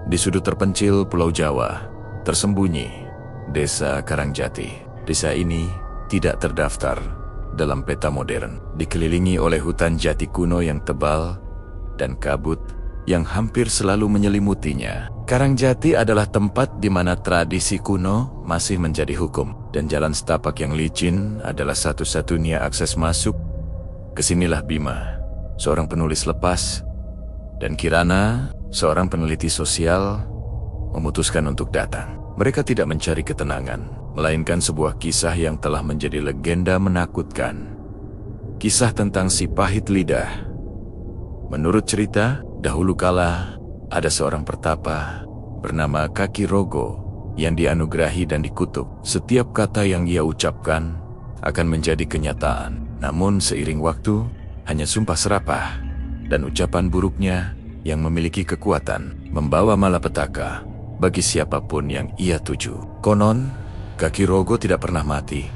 Di sudut terpencil Pulau Jawa, tersembunyi Desa Karangjati. Desa ini tidak terdaftar dalam peta modern, dikelilingi oleh hutan jati kuno yang tebal dan kabut yang hampir selalu menyelimutinya. Karangjati adalah tempat di mana tradisi kuno masih menjadi hukum, dan jalan setapak yang licin adalah satu-satunya akses masuk. Kesinilah Bima, seorang penulis lepas, dan Kirana, seorang peneliti sosial, memutuskan untuk datang. Mereka tidak mencari ketenangan, melainkan sebuah kisah yang telah menjadi legenda menakutkan. Kisah tentang si pahit lidah. Menurut cerita, dahulu kala ada seorang pertapa bernama Kaki Rogo yang dianugerahi dan dikutuk. Setiap kata yang ia ucapkan akan menjadi kenyataan. Namun seiring waktu, hanya sumpah serapah dan ucapan buruknya yang memiliki kekuatan membawa malapetaka bagi siapapun yang ia tuju. Konon, Kaki Rogo tidak pernah mati,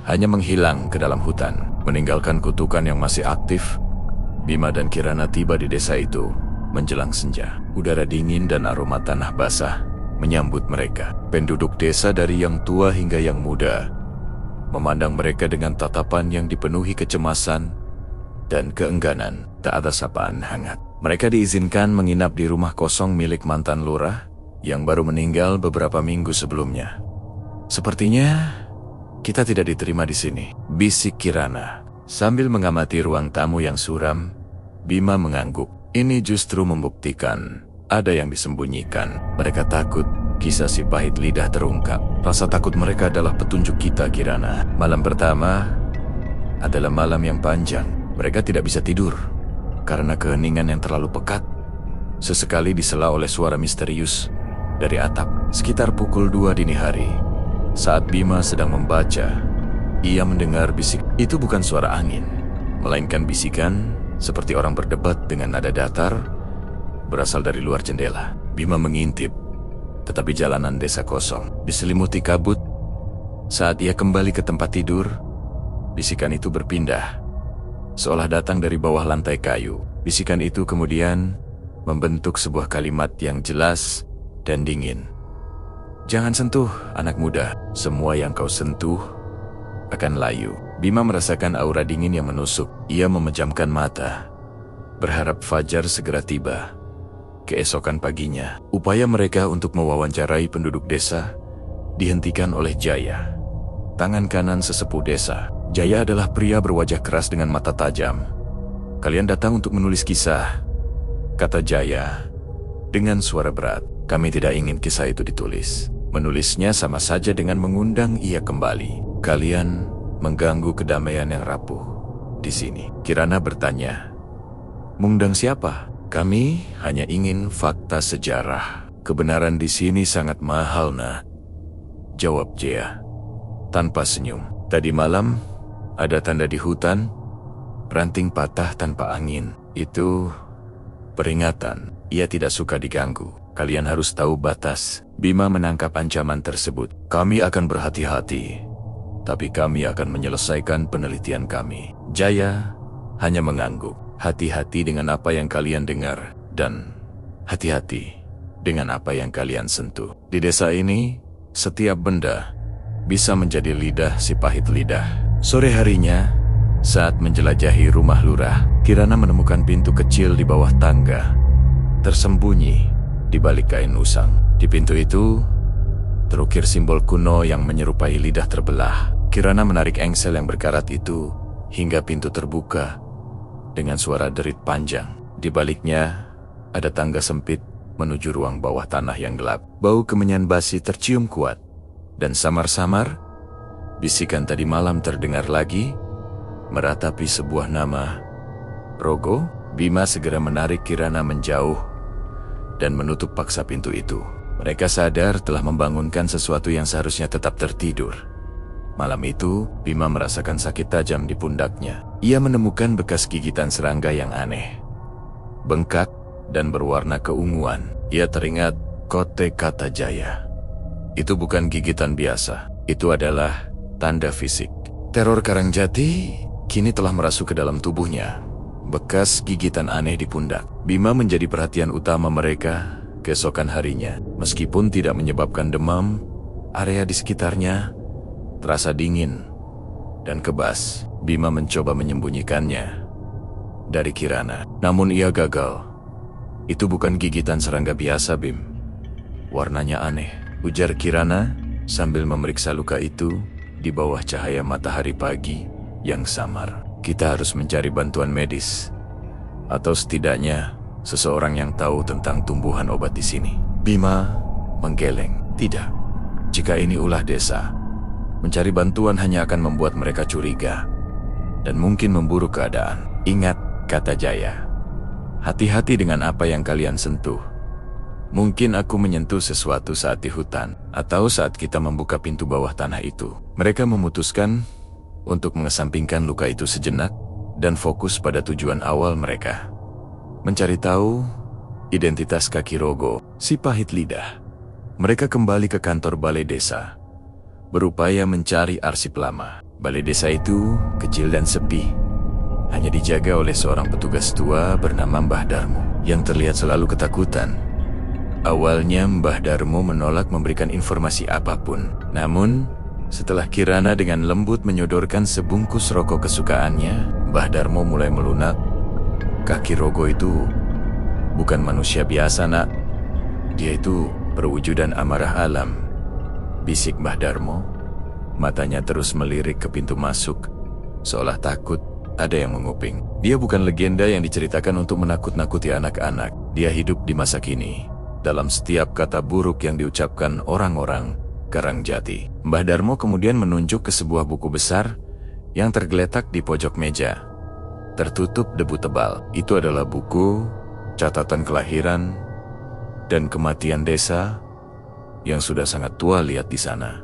hanya menghilang ke dalam hutan, meninggalkan kutukan yang masih aktif. Bima dan Kirana tiba di desa itu menjelang senja. Udara dingin dan aroma tanah basah menyambut mereka. Penduduk desa dari yang tua hingga yang muda memandang mereka dengan tatapan yang dipenuhi kecemasan dan keengganan. Tak ada sapaan hangat. Mereka diizinkan menginap di rumah kosong milik mantan lurah yang baru meninggal beberapa minggu sebelumnya. Sepertinya kita tidak diterima di sini, bisik Kirana. Sambil mengamati ruang tamu yang suram, Bima mengangguk. Ini justru membuktikan ada yang disembunyikan. Mereka takut kisah si pahit lidah terungkap. Rasa takut mereka adalah petunjuk kita, Kirana. Malam pertama adalah malam yang panjang. Mereka tidak bisa tidur karena keheningan yang terlalu pekat. Sesekali disela oleh suara misterius dari atap. Sekitar pukul 2 dini hari, saat Bima sedang membaca, ia mendengar bisik. Itu bukan suara angin, melainkan bisikan seperti orang berdebat dengan nada datar, berasal dari luar jendela. Bima mengintip, tetapi jalanan desa kosong, diselimuti kabut. Saat ia kembali ke tempat tidur, bisikan itu berpindah, seolah datang dari bawah lantai kayu. Bisikan itu kemudian membentuk sebuah kalimat yang jelas dan dingin. Jangan sentuh, anak muda. Semua yang kau sentuh akan layu. Bima merasakan aura dingin yang menusuk. Ia memejamkan mata, berharap fajar segera tiba. Keesokan paginya, upaya mereka untuk mewawancarai penduduk desa dihentikan oleh Jaya, tangan kanan sesepuh desa. Jaya adalah pria berwajah keras dengan mata tajam. Kalian datang untuk menulis kisah, kata Jaya dengan suara berat. Kami tidak ingin kisah itu ditulis. Menulisnya sama saja dengan mengundang ia kembali. Kalian mengganggu kedamaian yang rapuh di sini. Kirana bertanya, mengundang siapa? Kami hanya ingin fakta sejarah. Kebenaran di sini sangat mahal, nah, jawab Jaya tanpa senyum. Tadi malam ada tanda di hutan, ranting patah tanpa angin. Itu peringatan. Ia tidak suka diganggu. Kalian harus tahu batas. Bima menangkap ancaman tersebut. Kami akan berhati-hati, tapi kami akan menyelesaikan penelitian kami. Jaya hanya mengangguk. Hati-hati dengan apa yang kalian dengar, dan hati-hati dengan apa yang kalian sentuh. Di desa ini, setiap benda bisa menjadi lidah si pahit lidah. Sore harinya, saat menjelajahi rumah lurah, Kirana menemukan pintu kecil di bawah tangga, tersembunyi di balik kain usang. Di pintu itu terukir simbol kuno yang menyerupai lidah terbelah. Kirana menarik engsel yang berkarat itu hingga pintu terbuka dengan suara derit panjang. Di baliknya ada tangga sempit menuju ruang bawah tanah yang gelap. Bau kemenyan basi tercium kuat, dan samar-samar bisikan tadi malam terdengar lagi, meratapi sebuah nama. Rogo. Bima segera menarik Kirana menjauh dan menutup paksa pintu itu. Mereka sadar telah membangunkan sesuatu yang seharusnya tetap tertidur. Malam itu, Bima merasakan sakit tajam di pundaknya. Ia menemukan bekas gigitan serangga yang aneh, bengkak dan berwarna keunguan. Ia teringat kote kata Jaya. Itu bukan gigitan biasa, itu adalah tanda fisik. Teror Karangjati kini telah merasuk ke dalam tubuhnya. Bekas gigitan aneh di pundak. Bima menjadi perhatian utama mereka Keesokan harinya, meskipun tidak menyebabkan demam, area di sekitarnya terasa dingin dan kebas. Bima mencoba menyembunyikannya dari Kirana, namun ia gagal. Itu bukan gigitan serangga biasa, Bim. Warnanya aneh, ujar Kirana sambil memeriksa luka itu di bawah cahaya matahari pagi yang samar. Kita harus mencari bantuan medis, atau setidaknya seseorang yang tahu tentang tumbuhan obat di sini. Bima menggeleng. Tidak, jika ini ulah desa, mencari bantuan hanya akan membuat mereka curiga dan mungkin memburuk keadaan. Ingat, kata Jaya, hati-hati dengan apa yang kalian sentuh. Mungkin aku menyentuh sesuatu saat di hutan, atau saat kita membuka pintu bawah tanah itu. Mereka memutuskan untuk mengesampingkan luka itu sejenak dan fokus pada tujuan awal mereka. Mencari tahu identitas kaki rogo, si pahit lidah. Mereka kembali ke kantor balai desa, berupaya mencari arsip lama. Balai desa itu kecil dan sepi, hanya dijaga oleh seorang petugas tua bernama Mbah Darmo yang terlihat selalu ketakutan. Awalnya Mbah Darmo menolak memberikan informasi apapun. Namun, setelah Kirana dengan lembut menyodorkan sebungkus rokok kesukaannya, Mbah Darmo mulai melunak. Kaki rogo itu bukan manusia biasa, nak. Dia itu perwujudan amarah alam, bisik Mbah Darmo. Matanya terus melirik ke pintu masuk, seolah takut ada yang menguping. Dia bukan legenda yang diceritakan untuk menakut-nakuti anak-anak. Dia hidup di masa kini, dalam setiap kata buruk yang diucapkan orang-orang Karangjati. Mbah Darmo kemudian menunjuk ke sebuah buku besar yang tergeletak di pojok meja, tertutup debu tebal. Itu adalah buku catatan kelahiran dan kematian desa yang sudah sangat tua. Lihat di sana,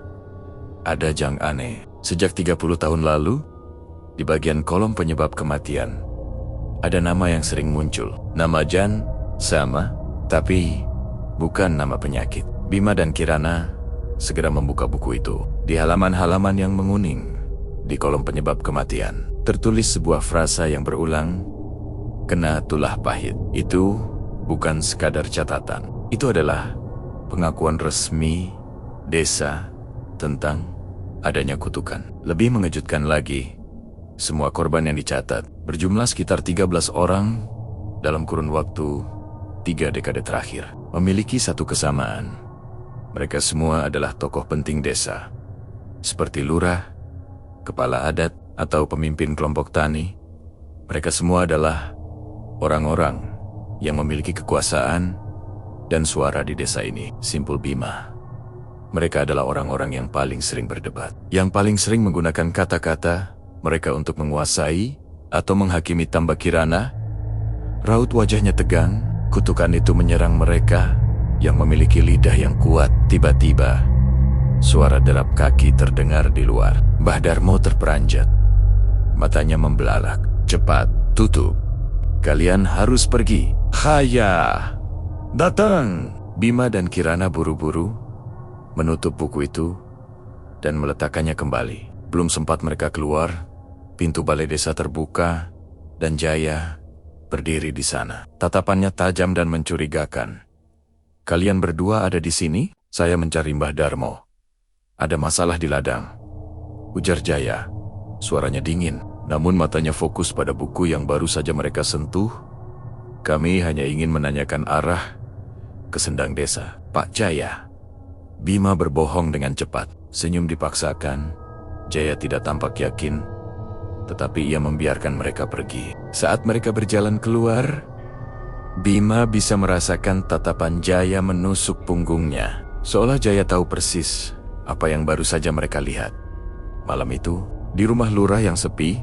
ada jang aneh. Sejak 30 tahun lalu, di bagian kolom penyebab kematian, ada nama yang sering muncul. Nama Jan sama, tapi bukan nama penyakit. Bima dan Kirana segera membuka buku itu. Di halaman-halaman yang menguning, di kolom penyebab kematian, tertulis sebuah frasa yang berulang, kena tulah pahit. Itu bukan sekadar catatan. Itu adalah pengakuan resmi desa tentang adanya kutukan. Lebih mengejutkan lagi, semua korban yang dicatat berjumlah sekitar 13 orang dalam kurun waktu 3 dekade terakhir. Memiliki satu kesamaan. Mereka semua adalah tokoh penting desa, seperti lurah, kepala adat, atau pemimpin kelompok tani. Mereka semua adalah orang-orang yang memiliki kekuasaan dan suara di desa ini. Simpul Bima. Mereka adalah orang-orang yang paling sering berdebat, yang paling sering menggunakan kata-kata mereka untuk menguasai atau menghakimi. Tambah Kirana, raut wajahnya tegang. Kutukan itu menyerang mereka yang memiliki lidah yang kuat. Tiba-tiba, suara derap kaki terdengar di luar. Mbah Darmo terperanjat. Matanya membelalak. Cepat, tutup. Kalian harus pergi. Haya, datang. Bima dan Kirana buru-buru menutup buku itu dan meletakkannya kembali. Belum sempat mereka keluar, pintu balai desa terbuka dan Jaya berdiri di sana. Tatapannya tajam dan mencurigakan. Kalian berdua ada di sini? Saya mencari Mbah Darmo. Ada masalah di ladang, ujar Jaya. Suaranya dingin, namun matanya fokus pada buku yang baru saja mereka sentuh. Kami hanya ingin menanyakan arah ke sendang desa, Pak Jaya. Bima berbohong dengan cepat. Senyum dipaksakan. Jaya tidak tampak yakin, tetapi ia membiarkan mereka pergi. Saat mereka berjalan keluar, Bima bisa merasakan tatapan Jaya menusuk punggungnya, seolah Jaya tahu persis apa yang baru saja mereka lihat. Malam itu, di rumah lurah yang sepi,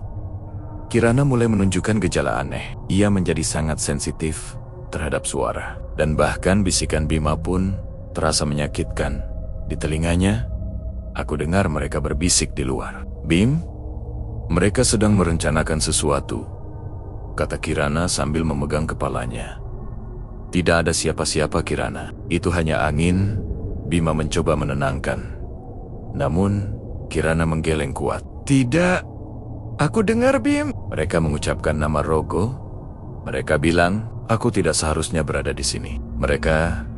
Kirana mulai menunjukkan gejala aneh. Ia menjadi sangat sensitif terhadap suara, dan bahkan bisikan Bima pun terasa menyakitkan. Di telinganya, aku dengar mereka berbisik di luar. Bim, mereka sedang merencanakan sesuatu, kata Kirana sambil memegang kepalanya. Tidak ada siapa-siapa, Kirana. Itu hanya angin. Bima mencoba menenangkan. Namun, Kirana menggeleng kuat. Tidak, aku dengar, Bim. Mereka mengucapkan nama Rogo. Mereka bilang, aku tidak seharusnya berada di sini. Mereka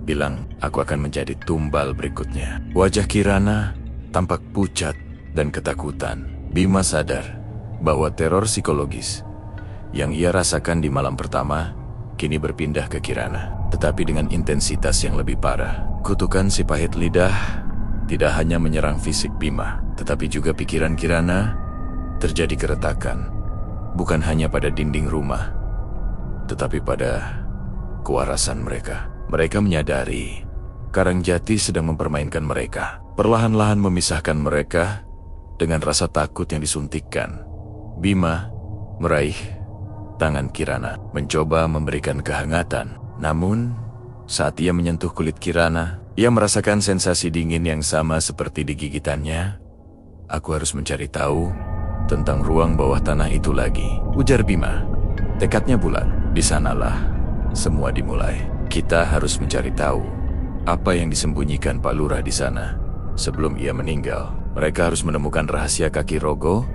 bilang aku akan menjadi tumbal berikutnya. Wajah Kirana tampak pucat dan ketakutan. Bima sadar bahwa teror psikologis yang ia rasakan di malam pertama kini berpindah ke Kirana, tetapi dengan intensitas yang lebih parah. Kutukan si pahit lidah tidak hanya menyerang fisik Bima, tetapi juga pikiran Kirana. Terjadi keretakan, bukan hanya pada dinding rumah, tetapi pada kewarasan mereka. Mereka menyadari Karangjati sedang mempermainkan mereka, perlahan-lahan memisahkan mereka dengan rasa takut yang disuntikkan. Bima meraih tangan Kirana, mencoba memberikan kehangatan. Namun, saat ia menyentuh kulit Kirana, ia merasakan sensasi dingin yang sama seperti di gigitannya. Aku harus mencari tahu tentang ruang bawah tanah itu lagi, ujar Bima. Tekadnya bulat. Di sanalah semua dimulai. Kita harus mencari tahu apa yang disembunyikan Pak Lurah di sana sebelum ia meninggal. Mereka harus menemukan rahasia kaki Rogo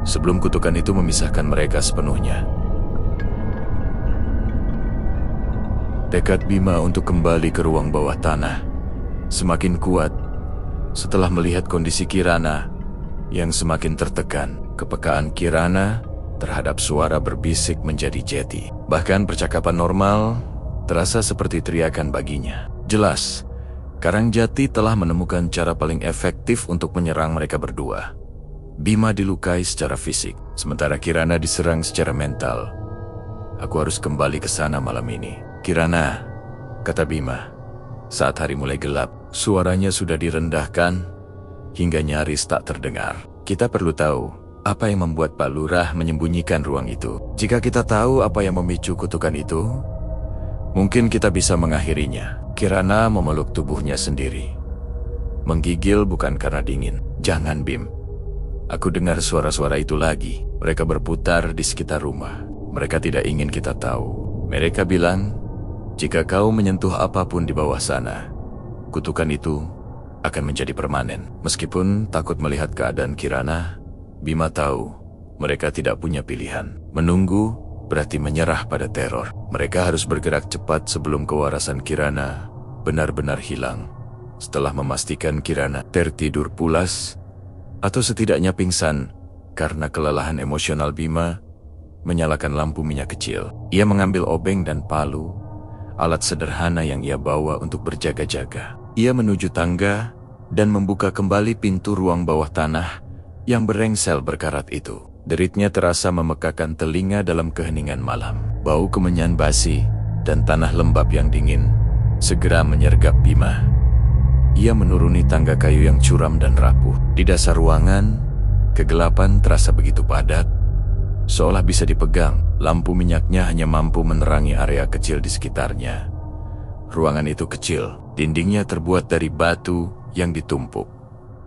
sebelum kutukan itu memisahkan mereka sepenuhnya. Tekad Bima untuk kembali ke ruang bawah tanah semakin kuat setelah melihat kondisi Kirana yang semakin tertekan. Kepekaan Kirana terhadap suara berbisik menjadi jeti. Bahkan percakapan normal terasa seperti teriakan baginya. Jelas, Karangjati telah menemukan cara paling efektif untuk menyerang mereka berdua. Bima dilukai secara fisik, sementara Kirana diserang secara mental. Aku harus kembali ke sana malam ini. Kirana, kata Bima. Saat hari mulai gelap, suaranya sudah direndahkan hingga nyaris tak terdengar. Kita perlu tahu apa yang membuat Pak Lurah menyembunyikan ruang itu. Jika kita tahu apa yang memicu kutukan itu, mungkin kita bisa mengakhirinya. Kirana memeluk tubuhnya sendiri. Menggigil bukan karena dingin. Jangan, Bim. Aku dengar suara-suara itu lagi. Mereka berputar di sekitar rumah. Mereka tidak ingin kita tahu. Mereka bilang, jika kau menyentuh apapun di bawah sana, kutukan itu akan menjadi permanen. Meskipun takut melihat keadaan Kirana, Bima tahu mereka tidak punya pilihan. Menunggu berarti menyerah pada teror. Mereka harus bergerak cepat sebelum kewarasan Kirana benar-benar hilang. Setelah memastikan Kirana tertidur pulas atau setidaknya pingsan karena kelelahan emosional, Bima menyalakan lampu minyak kecil. Ia mengambil obeng dan palu, alat sederhana yang ia bawa untuk berjaga-jaga. Ia menuju tangga dan membuka kembali pintu ruang bawah tanah yang berengsel berkarat itu. Deritnya terasa memekakan telinga dalam keheningan malam. Bau kemenyan basi dan tanah lembab yang dingin segera menyergap Bima. Ia menuruni tangga kayu yang curam dan rapuh. Di dasar ruangan, kegelapan terasa begitu padat, seolah bisa dipegang. Lampu minyaknya hanya mampu menerangi area kecil di sekitarnya. Ruangan itu kecil, dindingnya terbuat dari batu yang ditumpuk,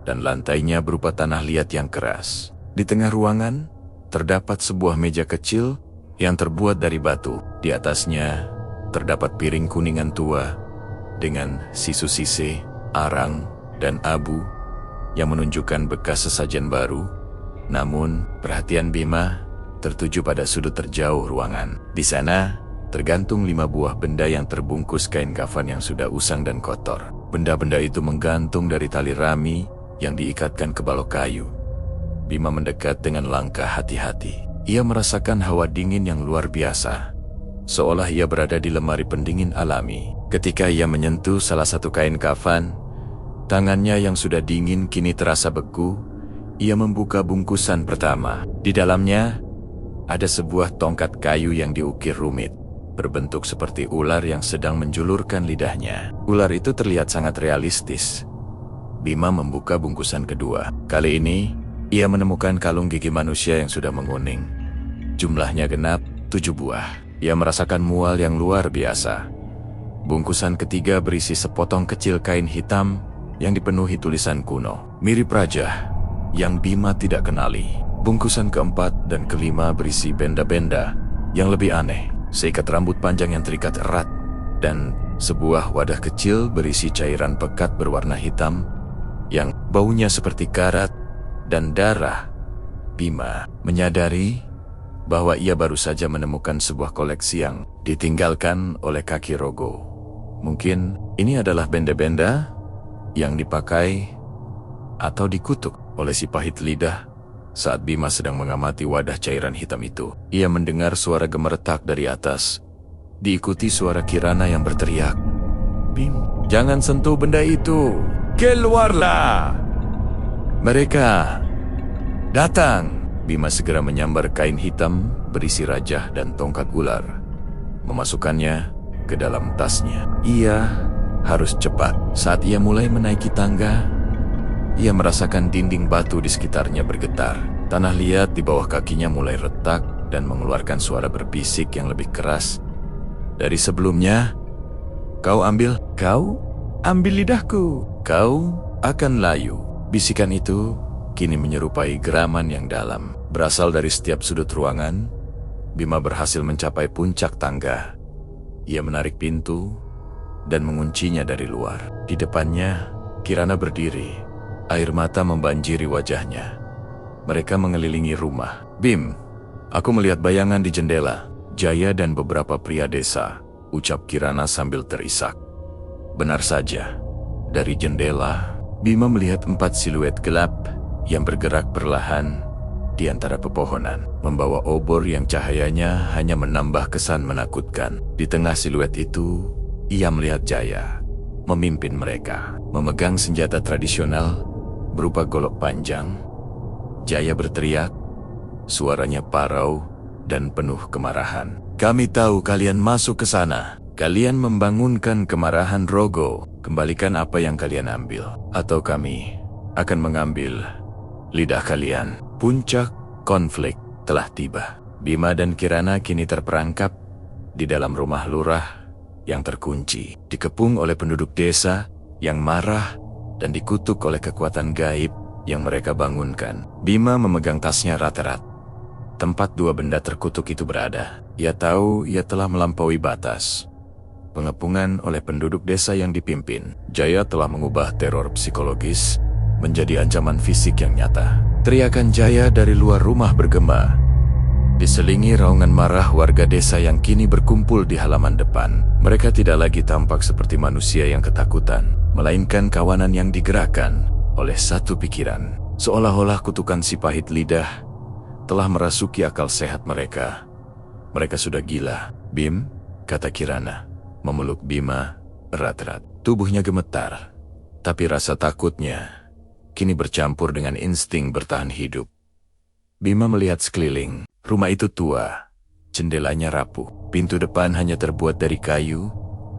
dan lantainya berupa tanah liat yang keras. Di tengah ruangan, terdapat sebuah meja kecil yang terbuat dari batu. Di atasnya, terdapat piring kuningan tua dengan sisu-sise, arang, dan abu yang menunjukkan bekas sesajen baru. Namun, perhatian Bima tertuju pada sudut terjauh ruangan. Di sana, tergantung 5 buah benda yang terbungkus kain kafan yang sudah usang dan kotor. Benda-benda itu menggantung dari tali rami yang diikatkan ke balok kayu. Bima mendekat dengan langkah hati-hati. Ia merasakan hawa dingin yang luar biasa, seolah ia berada di lemari pendingin alami. Ketika ia menyentuh salah satu kain kafan, tangannya yang sudah dingin kini terasa beku. Ia membuka bungkusan pertama. Di dalamnya ada sebuah tongkat kayu yang diukir rumit, berbentuk seperti ular yang sedang menjulurkan lidahnya. Ular itu terlihat sangat realistis. Bima membuka bungkusan kedua. Kali ini, ia menemukan kalung gigi manusia yang sudah menguning. Jumlahnya genap 7 buah. Ia merasakan mual yang luar biasa. Bungkusan ketiga berisi sepotong kecil kain hitam yang dipenuhi tulisan kuno, mirip raja yang Bima tidak kenali. Bungkusan keempat dan kelima berisi benda-benda yang lebih aneh. Seikat rambut panjang yang terikat erat, dan sebuah wadah kecil berisi cairan pekat berwarna hitam yang baunya seperti karat dan darah. Bima menyadari bahwa ia baru saja menemukan sebuah koleksi yang ditinggalkan oleh kaki Rogo. Mungkin ini adalah benda-benda yang dipakai atau dikutuk oleh si pahit lidah. Saat Bima sedang mengamati wadah cairan hitam itu, ia mendengar suara gemeretak dari atas, diikuti suara Kirana yang berteriak, "Bim, jangan sentuh benda itu! Keluarlah!" "Mereka datang!" Bima segera menyambar kain hitam berisi rajah dan tongkat ular, memasukkannya ke dalam tasnya. Ia harus cepat. Saat ia mulai menaiki tangga, ia merasakan dinding batu di sekitarnya bergetar. Tanah liat di bawah kakinya mulai retak dan mengeluarkan suara berbisik yang lebih keras dari sebelumnya. Kau ambil lidahku. Kau akan layu." Bisikan itu kini menyerupai geraman yang dalam. Berasal dari setiap sudut ruangan, Bima berhasil mencapai puncak tangga. Ia menarik pintu dan menguncinya dari luar. Di depannya, Kirana berdiri. Air mata membanjiri wajahnya. Mereka mengelilingi rumah. "Bim, aku melihat bayangan di jendela. Jaya dan beberapa pria desa," ucap Kirana sambil terisak. Benar saja. Dari jendela, Bima melihat 4 siluet gelap yang bergerak perlahan di antara pepohonan, membawa obor yang cahayanya hanya menambah kesan menakutkan. Di tengah siluet itu, ia melihat Jaya memimpin mereka, memegang senjata tradisional berupa golok panjang. Jaya berteriak, suaranya parau dan penuh kemarahan. "Kami tahu kalian masuk ke sana. Kalian membangunkan kemarahan Rogo. Kembalikan apa yang kalian ambil, atau kami akan mengambil lidah kalian." Puncak konflik telah tiba. Bima dan Kirana kini terperangkap di dalam rumah lurah yang terkunci, dikepung oleh penduduk desa yang marah dan dikutuk oleh kekuatan gaib yang mereka bangunkan. Bima memegang tasnya erat-erat. Tempat 2 benda terkutuk itu berada. Ia tahu ia telah melampaui batas. Pengepungan oleh penduduk desa yang dipimpin, Jaya telah mengubah teror psikologis menjadi ancaman fisik yang nyata. Teriakan Jaya dari luar rumah bergema, diselingi raungan marah warga desa yang kini berkumpul di halaman depan. Mereka tidak lagi tampak seperti manusia yang ketakutan, melainkan kawanan yang digerakkan oleh satu pikiran. Seolah-olah kutukan si pahit lidah telah merasuki akal sehat mereka. Mereka sudah gila. "Bim," kata Kirana, memeluk Bima erat-erat. Tubuhnya gemetar, tapi rasa takutnya kini bercampur dengan insting bertahan hidup. Bima melihat sekeliling. Rumah itu tua, jendelanya rapuh. Pintu depan hanya terbuat dari kayu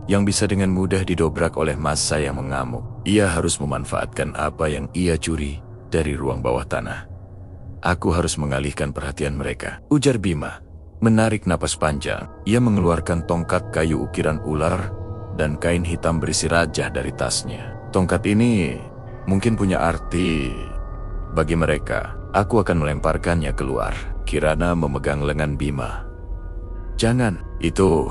yang bisa dengan mudah didobrak oleh massa yang mengamuk. Ia harus memanfaatkan apa yang ia curi dari ruang bawah tanah. "Aku harus mengalihkan perhatian mereka," ujar Bima. Menarik napas panjang, ia mengeluarkan tongkat kayu ukiran ular dan kain hitam berisi rajah dari tasnya. "Tongkat ini mungkin punya arti bagi mereka. Aku akan melemparkannya keluar." Kirana memegang lengan Bima. "Jangan, itu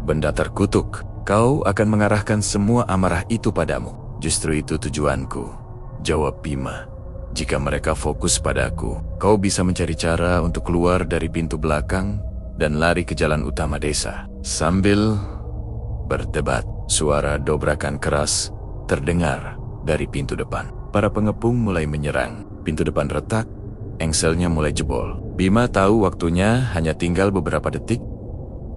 benda terkutuk. Kau akan mengarahkan semua amarah itu padamu." "Justru itu tujuanku," jawab Bima. "Jika mereka fokus padaku, kau bisa mencari cara untuk keluar dari pintu belakang dan lari ke jalan utama desa." Sambil berdebat, suara dobrakan keras terdengar dari pintu depan. Para pengepung mulai menyerang. Pintu depan retak, engselnya mulai jebol. Bima tahu waktunya hanya tinggal beberapa detik.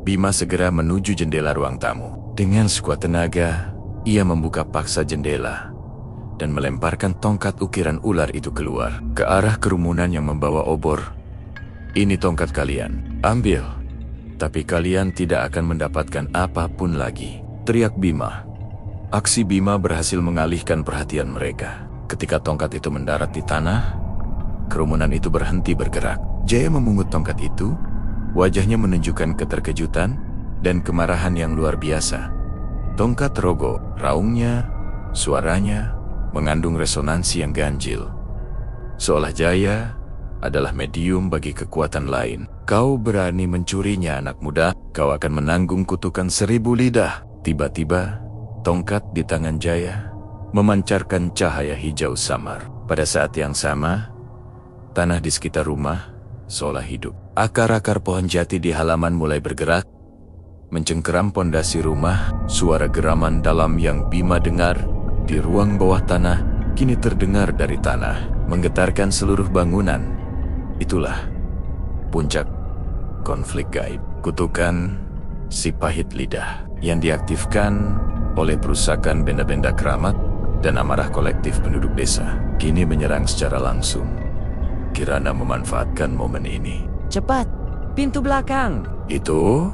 Bima segera menuju jendela ruang tamu. Dengan sekuat tenaga, ia membuka paksa jendela dan melemparkan tongkat ukiran ular itu keluar ke arah kerumunan yang membawa obor. "Ini tongkat kalian, ambil. Tapi kalian tidak akan mendapatkan apapun lagi," teriak Bima. Aksi Bima berhasil mengalihkan perhatian mereka. Ketika tongkat itu mendarat di tanah, kerumunan itu berhenti bergerak. Jaya memungut tongkat itu, wajahnya menunjukkan keterkejutan dan kemarahan yang luar biasa. Tongkat Rogo, raungnya, suaranya, mengandung resonansi yang ganjil. Seolah Jaya adalah medium bagi kekuatan lain. "Kau berani mencurinya, anak muda. Kau akan menanggung kutukan 1000 lidah." Tiba-tiba, tongkat di tangan Jaya memancarkan cahaya hijau samar. Pada saat yang sama, tanah di sekitar rumah seolah hidup. Akar-akar pohon jati di halaman mulai bergerak, mencengkeram pondasi rumah. Suara geraman dalam yang Bima dengar di ruang bawah tanah kini terdengar dari tanah, menggetarkan seluruh bangunan. Itulah puncak konflik gaib. Kutukan si pahit lidah yang diaktifkan oleh perusakan benda-benda keramat dan amarah kolektif penduduk desa kini menyerang secara langsung. Kirana memanfaatkan momen ini. Cepat, pintu belakang. Itu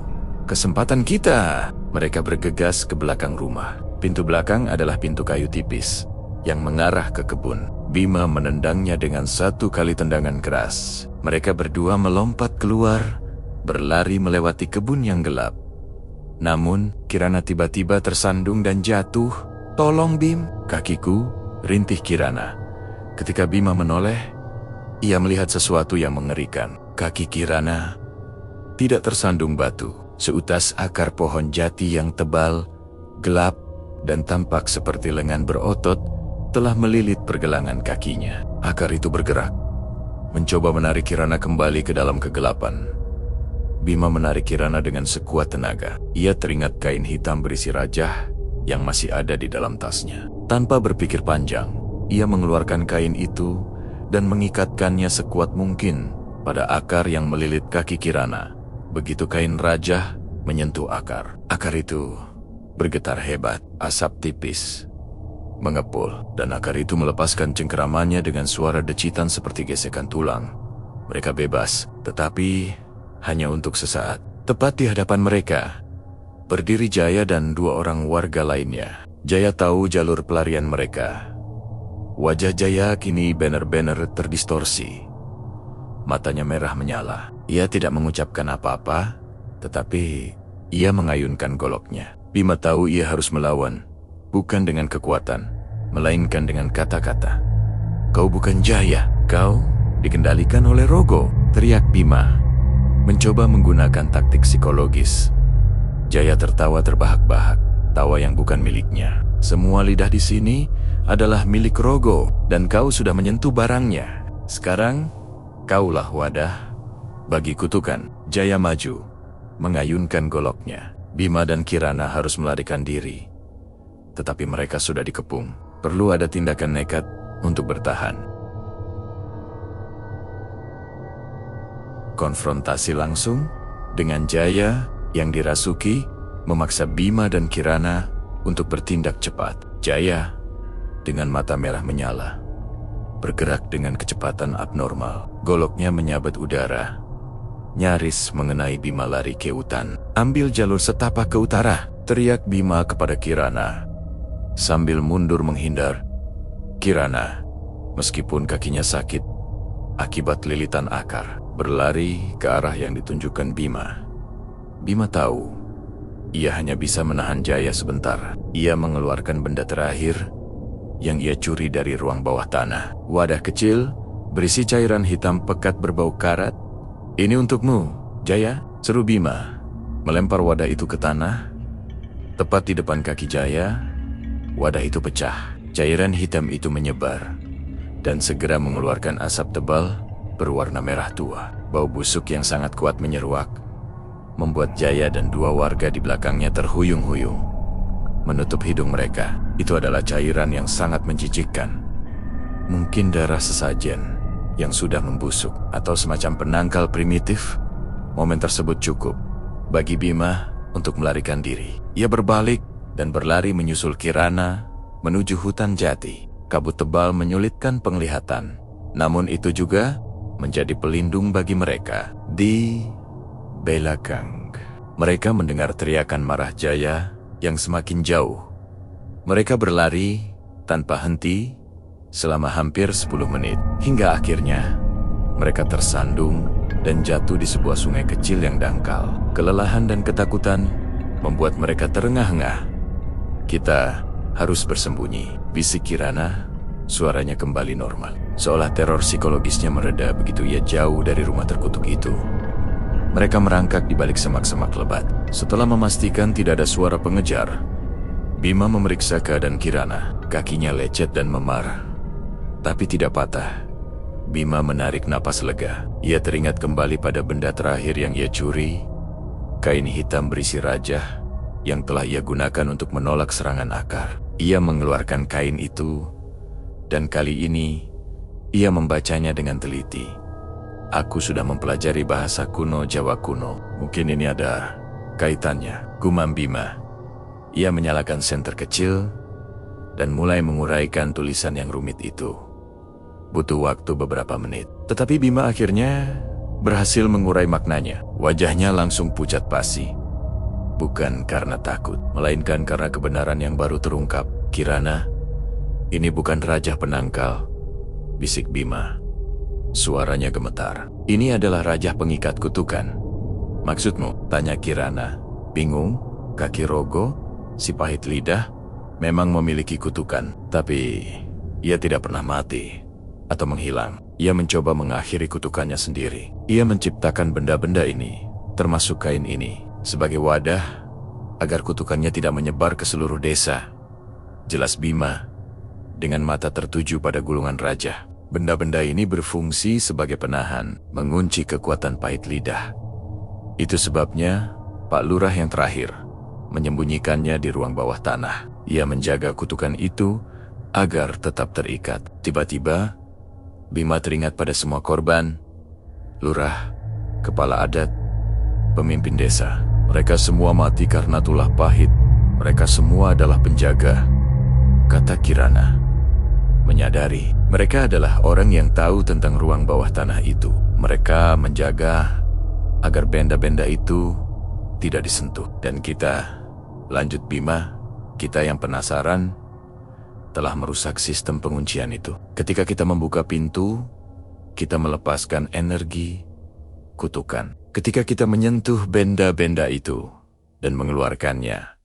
kesempatan kita. Mereka bergegas ke belakang rumah. Pintu belakang adalah pintu kayu tipis yang mengarah ke kebun. Bima menendangnya dengan satu kali tendangan keras. Mereka berdua melompat keluar, berlari melewati kebun yang gelap. Namun, Kirana tiba-tiba tersandung dan jatuh. "Tolong, Bim!" "Kakiku!" rintih Kirana. Ketika Bima menoleh, ia melihat sesuatu yang mengerikan. Kaki Kirana tidak tersandung batu. Seutas akar pohon jati yang tebal, gelap, dan tampak seperti lengan berotot telah melilit pergelangan kakinya. Akar itu bergerak, mencoba menarik Kirana kembali ke dalam kegelapan. Bima menarik Kirana dengan sekuat tenaga. Ia teringat kain hitam berisi rajah yang masih ada di dalam tasnya. Tanpa berpikir panjang, ia mengeluarkan kain itu dan mengikatkannya sekuat mungkin pada akar yang melilit kaki Kirana. Begitu kain rajah menyentuh akar, akar itu bergetar hebat. Asap tipis mengepul dan akar itu melepaskan cengkeramannya dengan suara decitan seperti gesekan tulang. Mereka bebas, tetapi hanya untuk sesaat. Tepat di hadapan mereka berdiri Jaya dan dua orang warga lainnya. Jaya tahu jalur pelarian mereka. Wajah Jaya kini benar-benar terdistorsi. Matanya merah menyala. Ia tidak mengucapkan apa-apa, tetapi ia mengayunkan goloknya. Bima tahu ia harus melawan, bukan dengan kekuatan, melainkan dengan kata-kata. "Kau bukan Jaya, kau dikendalikan oleh Rogo," teriak Bima, mencoba menggunakan taktik psikologis. Jaya tertawa terbahak-bahak, tawa yang bukan miliknya. "Semua lidah di sini adalah milik Rogo, dan kau sudah menyentuh barangnya. Sekarang, kaulah wadah bagi kutukan." Jaya maju, mengayunkan goloknya. Bima dan Kirana harus melarikan diri. Tetapi mereka sudah dikepung. Perlu ada tindakan nekat untuk bertahan. Konfrontasi langsung dengan Jaya yang dirasuki memaksa Bima dan Kirana untuk bertindak cepat. Jaya dengan mata merah menyala bergerak dengan kecepatan abnormal. Goloknya menyabet udara, nyaris mengenai Bima. "Lari ke hutan, ambil jalur setapak ke utara," teriak Bima kepada Kirana sambil mundur menghindar. Kirana, meskipun kakinya sakit akibat lilitan akar, berlari ke arah yang ditunjukkan Bima. Bima tahu ia hanya bisa menahan Jaya sebentar. Ia mengeluarkan benda terakhir yang ia curi dari ruang bawah tanah. Wadah kecil berisi cairan hitam pekat berbau karat. "Ini untukmu, Jaya," seru Bima, melempar wadah itu ke tanah. Tepat di depan kaki Jaya, wadah itu pecah. Cairan hitam itu menyebar dan segera mengeluarkan asap tebal berwarna merah tua. Bau busuk yang sangat kuat menyeruak, membuat Jaya dan dua warga di belakangnya terhuyung-huyung, menutup hidung mereka. Itu adalah cairan yang sangat menjijikkan. Mungkin darah sesajen yang sudah membusuk atau semacam penangkal primitif. Momen tersebut cukup bagi Bima untuk melarikan diri. Ia berbalik dan berlari menyusul Kirana menuju hutan jati. Kabut tebal menyulitkan penglihatan, namun itu juga menjadi pelindung bagi mereka. Di belakang, mereka mendengar teriakan marah Jaya yang semakin jauh. Mereka berlari tanpa henti selama hampir 10 menit, hingga akhirnya mereka tersandung dan jatuh di sebuah sungai kecil yang dangkal. Kelelahan dan ketakutan membuat mereka terengah-engah. "Kita harus bersembunyi," bisik Kirana. Suaranya kembali normal, seolah teror psikologisnya mereda begitu ia jauh dari rumah terkutuk itu. Mereka merangkak di balik semak-semak lebat. Setelah memastikan tidak ada suara pengejar, Bima memeriksa keadaan Kirana. Kakinya lecet dan memar, tapi tidak patah. Bima menarik napas lega. Ia teringat kembali pada benda terakhir yang ia curi, Kain hitam berisi rajah yang telah ia gunakan untuk menolak serangan akar. Ia mengeluarkan kain itu, dan kali ini ia membacanya dengan teliti. Aku sudah mempelajari bahasa kuno Jawa kuno. Mungkin ini ada kaitannya, gumam Bima. Ia menyalakan senter kecil dan mulai menguraikan tulisan yang rumit itu. Butuh waktu beberapa menit, tetapi Bima akhirnya berhasil mengurai maknanya. Wajahnya langsung pucat pasi. Bukan karena takut, melainkan karena kebenaran yang baru terungkap. Kirana, ini bukan raja penangkal, bisik Bima. Suaranya gemetar. Ini adalah raja pengikat kutukan. Maksudmu? Tanya Kirana. Bingung, kaki rogo, si pahit lidah, memang memiliki kutukan. Tapi ia tidak pernah mati atau menghilang. Ia mencoba mengakhiri kutukannya sendiri. Ia menciptakan benda-benda ini, termasuk kain ini, sebagai wadah agar kutukannya tidak menyebar ke seluruh desa. Jelas Bima, dengan mata tertuju pada gulungan raja. Benda-benda ini berfungsi sebagai penahan, mengunci kekuatan pahit lidah. Itu sebabnya Pak Lurah yang terakhir menyembunyikannya di ruang bawah tanah. Ia menjaga kutukan itu agar tetap terikat. Tiba-tiba, Bima teringat pada semua korban, lurah, kepala adat, pemimpin desa. Mereka semua mati karena tulah pahit. Mereka semua adalah penjaga, kata Kirana. Menyadari, mereka adalah orang yang tahu tentang ruang bawah tanah itu. Mereka menjaga agar benda-benda itu tidak disentuh. Dan kita, lanjut Bima, kita yang penasaran, telah merusak sistem penguncian itu. Ketika kita membuka pintu, kita melepaskan energi kutukan. Ketika kita menyentuh benda-benda itu dan mengeluarkannya,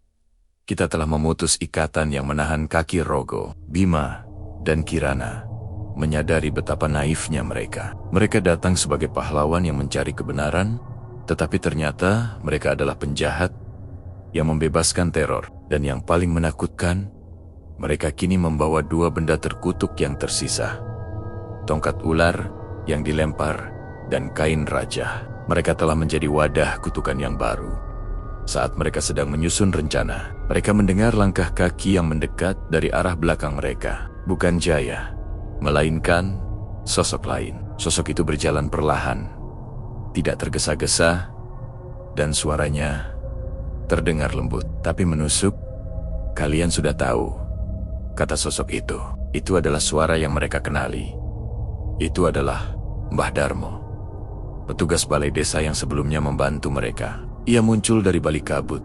kita telah memutus ikatan yang menahan kaki rogo. Bima dan Kirana menyadari betapa naifnya mereka. Mereka datang sebagai pahlawan yang mencari kebenaran, tetapi ternyata mereka adalah penjahat yang membebaskan teror. Dan yang paling menakutkan, mereka kini membawa dua benda terkutuk yang tersisa. Tongkat ular yang dilempar dan kain raja. Mereka telah menjadi wadah kutukan yang baru. Saat mereka sedang menyusun rencana, mereka mendengar langkah kaki yang mendekat dari arah belakang mereka. Bukan Jaya, melainkan sosok lain. Sosok itu berjalan perlahan, tidak tergesa-gesa, dan suaranya terdengar lembut, tapi menusuk. Kalian sudah tahu, kata sosok itu. Itu adalah suara yang mereka kenali. Itu adalah Mbah Darmo, petugas balai desa yang sebelumnya membantu mereka. Ia muncul dari balik kabut,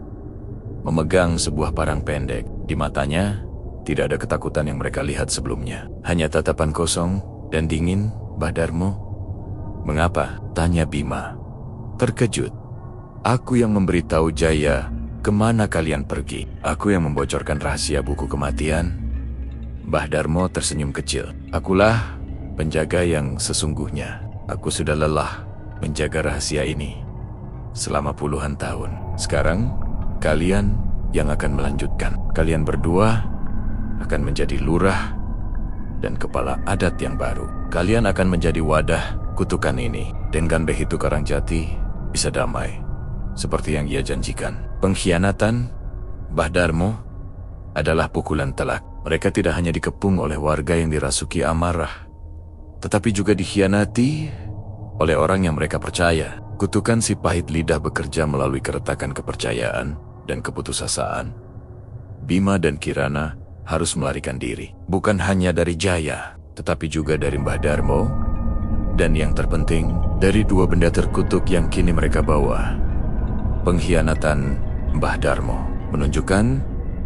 memegang sebuah parang pendek. Di matanya, tidak ada ketakutan yang mereka lihat sebelumnya. Hanya tatapan kosong dan dingin. Mbah Darmo, mengapa? Tanya Bima, terkejut. Aku yang memberitahu Jaya kemana kalian pergi. Aku yang membocorkan rahasia buku kematian. Mbah Darmo tersenyum kecil. Akulah penjaga yang sesungguhnya. Aku sudah lelah menjaga rahasia ini selama puluhan tahun. Sekarang, kalian yang akan melanjutkan. Kalian berdua akan menjadi lurah dan kepala adat yang baru. Kalian akan menjadi wadah kutukan ini. Dengan begitu Karangjati bisa damai, seperti yang ia janjikan. Pengkhianatan Mbah Darmo adalah pukulan telak. Mereka tidak hanya dikepung oleh warga yang dirasuki amarah, tetapi juga dikhianati oleh orang yang mereka percaya. Kutukan si pahit lidah bekerja melalui keretakan kepercayaan dan keputusasaan. Bima dan Kirana harus melarikan diri. Bukan hanya dari Jaya, tetapi juga dari Mbah Darmo. Dan yang terpenting, dari dua benda terkutuk yang kini mereka bawa. Pengkhianatan Mbah Darmo menunjukkan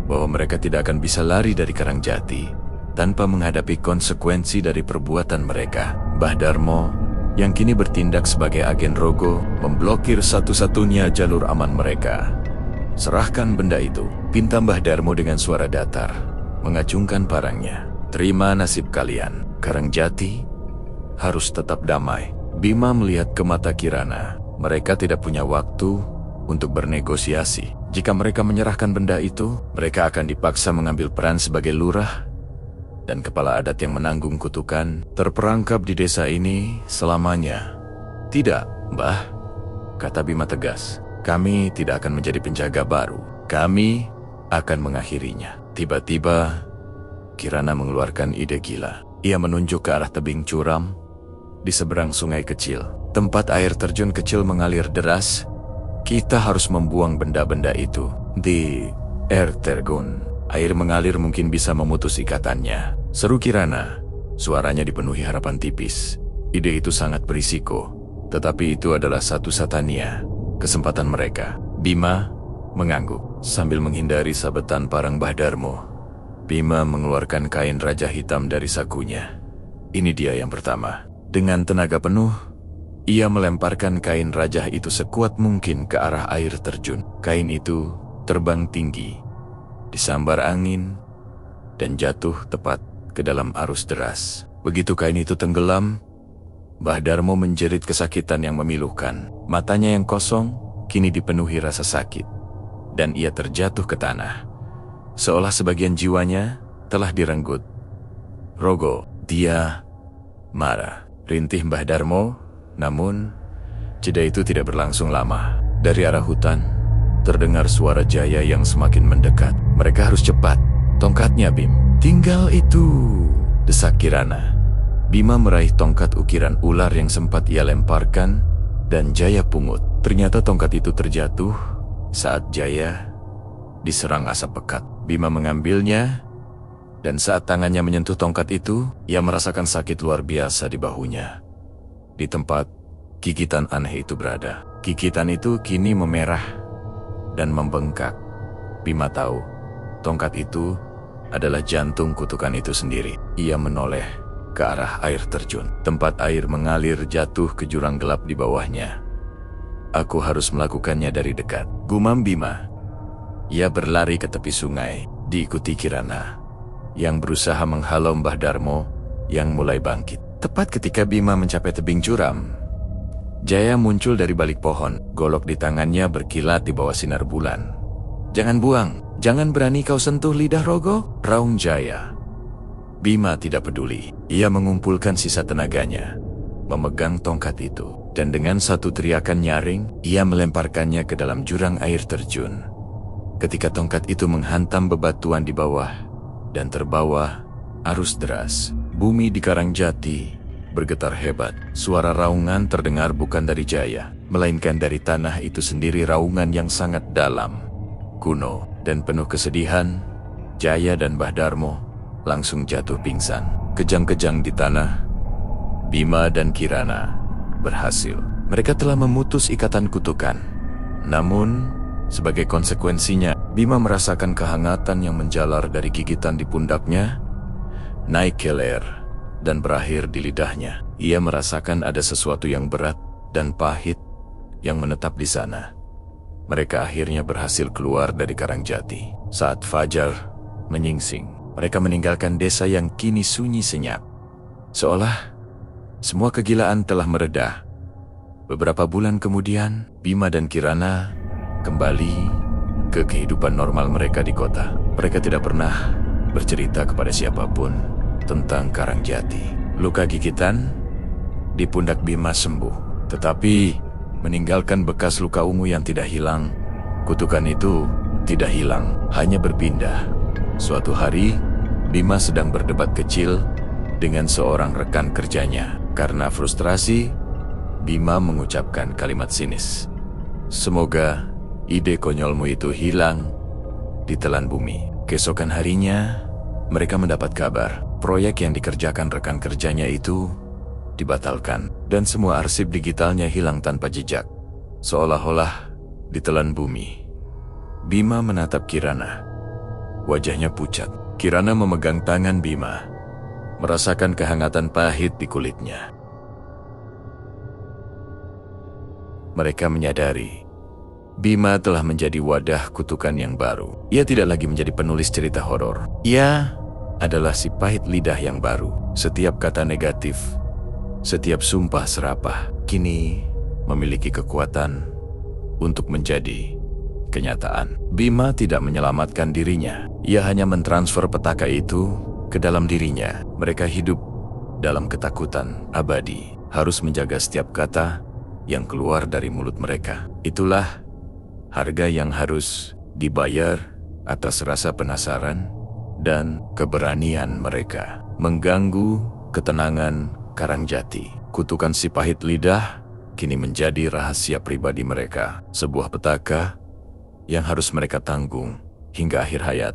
bahwa mereka tidak akan bisa lari dari Karangjati tanpa menghadapi konsekuensi dari perbuatan mereka. Mbah Darmo yang kini bertindak sebagai agen rogo memblokir satu-satunya jalur aman mereka. Serahkan benda itu, pinta Mbah Darmo dengan suara datar, mengacungkan parangnya. Terima nasib kalian. Karangjati harus tetap damai. Bima melihat ke mata Kirana. Mereka tidak punya waktu untuk bernegosiasi. Jika mereka menyerahkan benda itu, mereka akan dipaksa mengambil peran sebagai lurah dan kepala adat yang menanggung kutukan, terperangkap di desa ini selamanya. Tidak, Mbah, kata Bima tegas. Kami tidak akan menjadi penjaga baru. Kami akan mengakhirinya. Tiba-tiba, Kirana mengeluarkan ide gila. Ia menunjuk ke arah tebing curam di seberang sungai kecil. Tempat air terjun kecil mengalir deras. Kita harus membuang benda-benda itu di air terjun. Air mengalir mungkin bisa memutus ikatannya. Seru Kirana. Suaranya dipenuhi harapan tipis. Ide itu sangat berisiko, tetapi itu adalah satu-satunya kesempatan mereka. Bima mengangguk sambil menghindari sabetan parang Mbah Darmo. Bima mengeluarkan kain raja hitam dari sakunya. Ini dia yang pertama. Dengan tenaga penuh, ia melemparkan kain raja itu sekuat mungkin ke arah air terjun. Kain itu terbang tinggi, disambar angin, dan jatuh tepat ke dalam arus deras. Begitu kain itu tenggelam, Mbah Darmo menjerit kesakitan yang memilukan. Matanya yang kosong kini dipenuhi rasa sakit, dan ia terjatuh ke tanah, seolah sebagian jiwanya telah direnggut. Rogo, dia marah, rintih Mbah Darmo. Namun, jeda itu tidak berlangsung lama. Dari arah hutan, terdengar suara Jaya yang semakin mendekat. Mereka harus cepat. Tongkatnya, Bim. Tinggal itu, desak Kirana. Bima meraih tongkat ukiran ular yang sempat ia lemparkan, dan Jaya pungut. Ternyata tongkat itu terjatuh saat Jaya diserang asap pekat. Bima mengambilnya, dan saat tangannya menyentuh tongkat itu, ia merasakan sakit luar biasa di bahunya. Di tempat gigitan aneh itu berada. Gigitan itu kini memerah dan membengkak. Bima tahu, tongkat itu adalah jantung kutukan itu sendiri. Ia menoleh ke arah air terjun. Tempat air mengalir jatuh ke jurang gelap di bawahnya. Aku harus melakukannya dari dekat, gumam Bima. Ia berlari ke tepi sungai, diikuti Kirana, yang berusaha menghalau Mbah Darmo yang mulai bangkit. Tepat ketika Bima mencapai tebing curam, Jaya muncul dari balik pohon. Golok di tangannya berkilat di bawah sinar bulan. Jangan buang, jangan berani kau sentuh lidah Rogo, raung Jaya. Bima tidak peduli. Ia mengumpulkan sisa tenaganya, memegang tongkat itu, dan dengan satu teriakan nyaring, ia melemparkannya ke dalam jurang air terjun. Ketika tongkat itu menghantam bebatuan di bawah dan terbawa arus deras, bumi di Karangjati bergetar hebat. Suara raungan terdengar bukan dari Jaya, melainkan dari tanah itu sendiri. Raungan yang sangat dalam, kuno, dan penuh kesedihan. Jaya dan Mbah Darmo langsung jatuh pingsan. Kejang-kejang di tanah, Bima dan Kirana berhasil. Mereka telah memutus ikatan kutukan. Namun, sebagai konsekuensinya, Bima merasakan kehangatan yang menjalar dari gigitan di pundaknya, naik ke leher, dan berakhir di lidahnya. Ia merasakan ada sesuatu yang berat dan pahit yang menetap di sana. Mereka akhirnya berhasil keluar dari Karangjati. Saat fajar menyingsing, mereka meninggalkan desa yang kini sunyi senyap, seolah semua kegilaan telah mereda. Beberapa bulan kemudian, Bima dan Kirana kembali ke kehidupan normal mereka di kota. Mereka tidak pernah bercerita kepada siapapun tentang Karangjati. Luka gigitan di pundak Bima sembuh, tetapi meninggalkan bekas luka ungu yang tidak hilang. Kutukan itu tidak hilang, hanya berpindah. Suatu hari, Bima sedang berdebat kecil dengan seorang rekan kerjanya. Karena frustrasi, Bima mengucapkan kalimat sinis. Semoga ide konyolmu itu hilang ditelan bumi. Keesokan harinya, mereka mendapat kabar. Proyek yang dikerjakan rekan kerjanya itu dibatalkan, dan semua arsip digitalnya hilang tanpa jejak, seolah-olah ditelan bumi. Bima menatap Kirana. Wajahnya pucat. Kirana memegang tangan Bima, merasakan kehangatan pahit di kulitnya. Mereka menyadari Bima telah menjadi wadah kutukan yang baru. Ia tidak lagi menjadi penulis cerita horor. Ia adalah si pahit lidah yang baru. Setiap kata negatif, setiap sumpah serapah, kini memiliki kekuatan untuk menjadi kenyataan. Bima tidak menyelamatkan dirinya. Ia hanya mentransfer petaka itu ke dalam dirinya. Mereka hidup dalam ketakutan abadi, harus menjaga setiap kata yang keluar dari mulut mereka. Itulah Harga yang harus dibayar atas rasa penasaran dan keberanian mereka mengganggu ketenangan Karangjati. Kutukan si pahit lidah kini menjadi rahasia pribadi mereka, sebuah petaka yang harus mereka tanggung hingga akhir hayat.